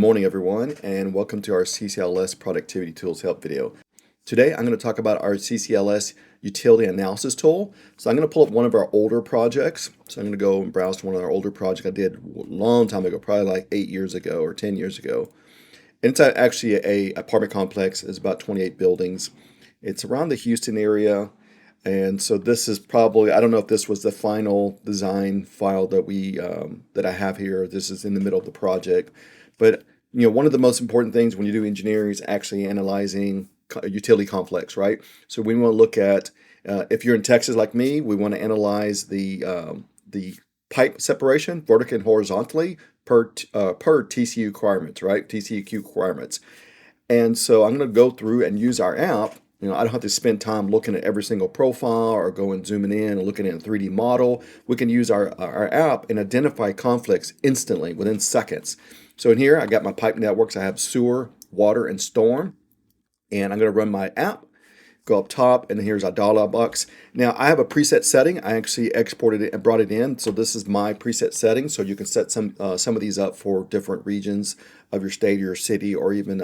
morning, everyone, and welcome to our CCLS Productivity Tools help video. Today, I'm going to talk about our CCLS Utility Analysis tool. So I'm going to pull up one of our older projects. So I'm going to go and browse to one of our older projects I did a long time ago, probably like 8 years ago or 10 years ago. And it's actually a apartment complex. It's about 28 buildings. It's around the Houston area. And so this is probably, I don't know if this was the final design file that I have here. This is in the middle of the project. But one of the most important things when you do engineering is actually analyzing utility complex, right? So we want to look at, if you're in Texas like me, we want to analyze the pipe separation vertically and horizontally per TCU requirements, right? TCEQ requirements. And so I'm going to go through and use our app. I don't have to spend time looking at every single profile or going zooming in and looking at a 3D model. We can use our app and identify conflicts instantly within seconds. So in here, I got my pipe networks. I have sewer, water, and storm. And I'm going to run my app. Go up top, and here's our dialog box. Now, I have a preset setting. I actually exported it and brought it in. So this is my preset setting. So you can set some of these up for different regions of your state or your city, or even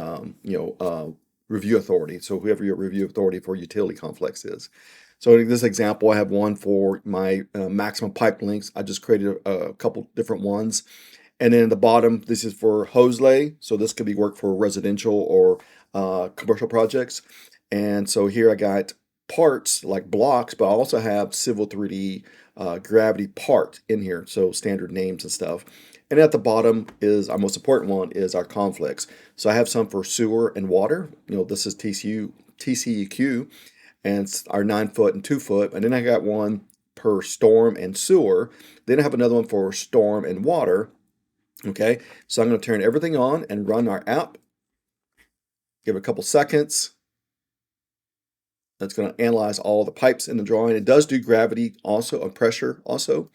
review authority. So whoever your review authority for utility complex is. So in this example, I have one for my maximum pipe lengths. I just created a couple different ones. And then at the bottom, this is for hose lay. So this could be work for residential or commercial projects. And so here I got parts like blocks, but I also have Civil 3D gravity part in here. So standard names and stuff. And at the bottom is our most important one is our conflicts. So I have some for sewer and water. This is TCEQ, and it's our 9-foot and 2-foot. And then I got one per storm and sewer. Then I have another one for storm and water. Okay, so I'm going to turn everything on and run our app. Give it a couple seconds. That's going to analyze all the pipes in the drawing. It does do gravity also, and pressure also.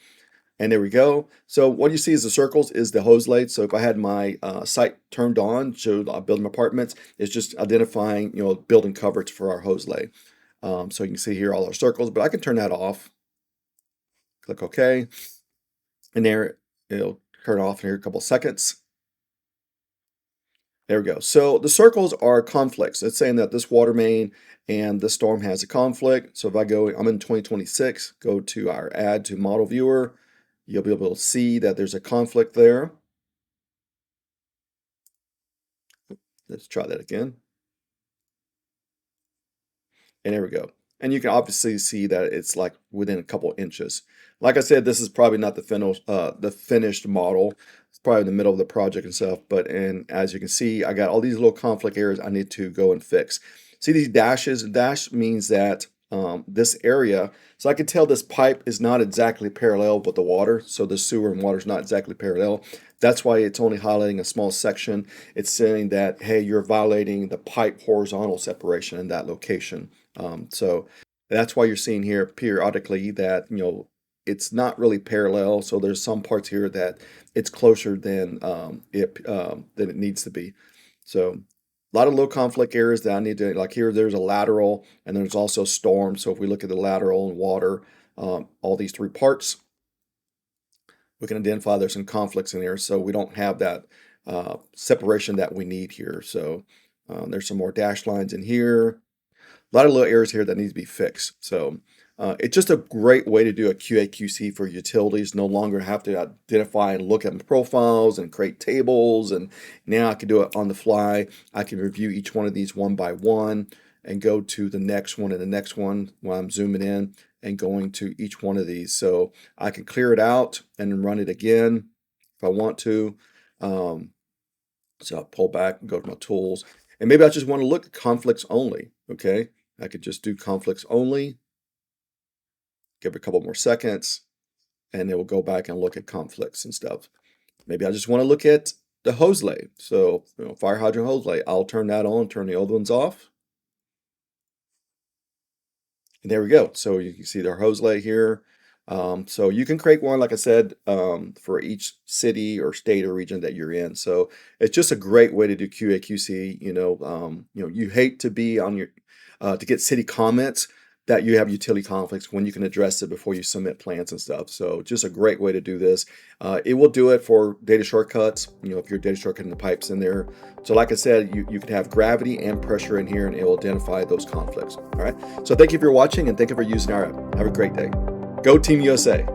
And there we go. So what you see is the circles is the hose lay. So if I had my site turned on, showed building apartments, it's just identifying, building coverage for our hose lay. So you can see here all our circles, but I can turn that off. Click OK. And there, it'll turn off in here a couple seconds. There we go. So the circles are conflicts. It's saying that this water main and this storm has a conflict. So if I go, I'm in 2026, go to our add to model viewer, you'll be able to see that there's a conflict there. Let's try that again. And there we go. And you can obviously see that it's like within a couple inches. Like I said, this is probably not the finished model. It's probably in the middle of the project and stuff. And as you can see, I got all these little conflict areas I need to go and fix. See these dashes? Dash means that this area, so I can tell this pipe is not exactly parallel with the water. So the sewer and water is not exactly parallel. That's why it's only highlighting a small section. It's saying that, hey, you're violating the pipe horizontal separation in that location. So that's why you're seeing here periodically that, it's not really parallel. So there's some parts here that it's closer than it needs to be. So a lot of low conflict areas that I need to, like here, there's a lateral and there's also storm. So if we look at the lateral and water, all these three parts, we can identify there's some conflicts in there. So we don't have that separation that we need here. So there's some more dashed lines in here. A lot of little areas here that need to be fixed. So it's just a great way to do a QA/QC for utilities. No longer have to identify and look at profiles and create tables. And now I can do it on the fly. I can review each one of these one by one and go to the next one and the next one while I'm zooming in and going to each one of these. So I can clear it out and then run it again if I want to. So I'll pull back and go to my tools. And maybe I just want to look at conflicts only. Okay, I could just do conflicts only. Give it a couple more seconds, and it will go back and look at conflicts and stuff. Maybe I just want to look at the hose lay. So, fire hydrant hose lay. I'll turn that on, turn the other ones off. And there we go. So you can see their hose lay here. So you can create one, like I said, for each city or state or region that you're in. So it's just a great way to do QA/QC. You hate to be on your to get city comments. that you have utility conflicts, when you can address it before you submit plans and stuff. So just a great way to do this. It will do it for data shortcuts, if you're data shortcutting the pipes in there. So like I said, you could have gravity and pressure in here, and it will identify those conflicts. All right. So thank you for watching, and thank you for using our app. Have a great day. Go Team USA.